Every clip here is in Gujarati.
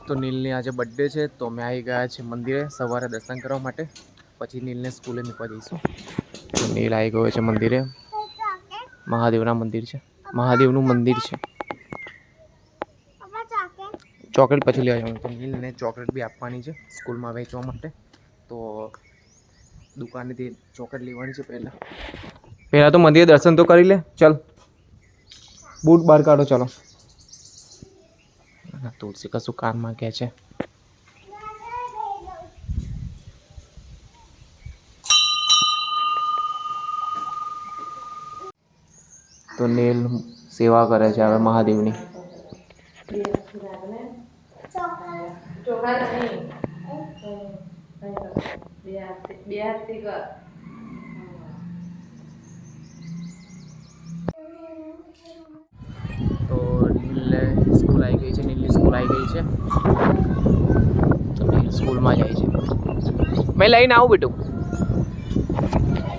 તો નીલની આજે બર્થડે છે તો અમે આવી ગયા છે મંદિરે સવારે દર્શન કરવા માટે, પછી નીલને સ્કૂલે મૂકવા જઈશું. તો નીલ આવી ગયો છે મંદિરે. મહાદેવના મંદિર છે, મહાદેવનું મંદિર છે. ચોકલેટ પછી લેવા જવાનું તો નીલને ચોકલેટ બી આપવાની છે સ્કૂલમાં વેચવા માટે. તો દુકાનેથી ચોકલેટ લેવાની છે. પહેલાં તો મંદિરે દર્શન તો કરી લે. ચાલ બૂટ બહાર કાઢો. ચાલો. તુલસી કશું કામમાં કે છે. તો નીલ સેવા કરે છે હવે મહાદેવની. તો નીલને સ્કૂલ આવી ગઈ છે. નીલની સ્કૂલ આવી ગઈ છે. તો નીલ સ્કૂલમાં જાય છે. મેં લઈને આવું બેટું.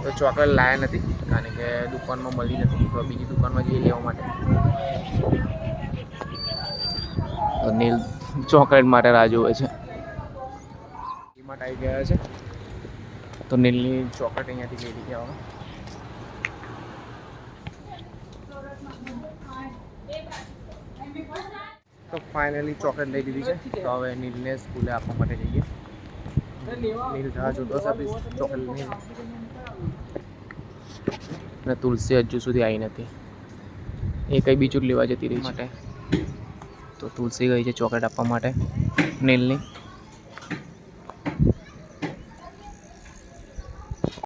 તો ચોકલેટ લાયા નથી કારણ કે દુકાનમાં મળી નથી, તો બીજી દુકાનમાં જઈએ લેવા માટે. તો નીલ ચોકલેટ માટે રાહ જુએ છે. ડીમાર્ટ આવી ગયા છે તો નીલની ચોકલેટ અહીંયાથી લઈ લીધી. હવે તો ફાઇનલી ચોકલેટ લઈ લીધી છે. તો હવે નીલને સ્કૂલે આપવા માટે જઈએ. નીલ રાહ જોતો હશે ચોકલેટની. અને તુલસી હજુ સુધી આવી નથી, એ કંઈ બીજું લેવા જતી રહી માટે. તો તુલસી ગઈ છે ચોકલેટ આપવા માટે નીલની.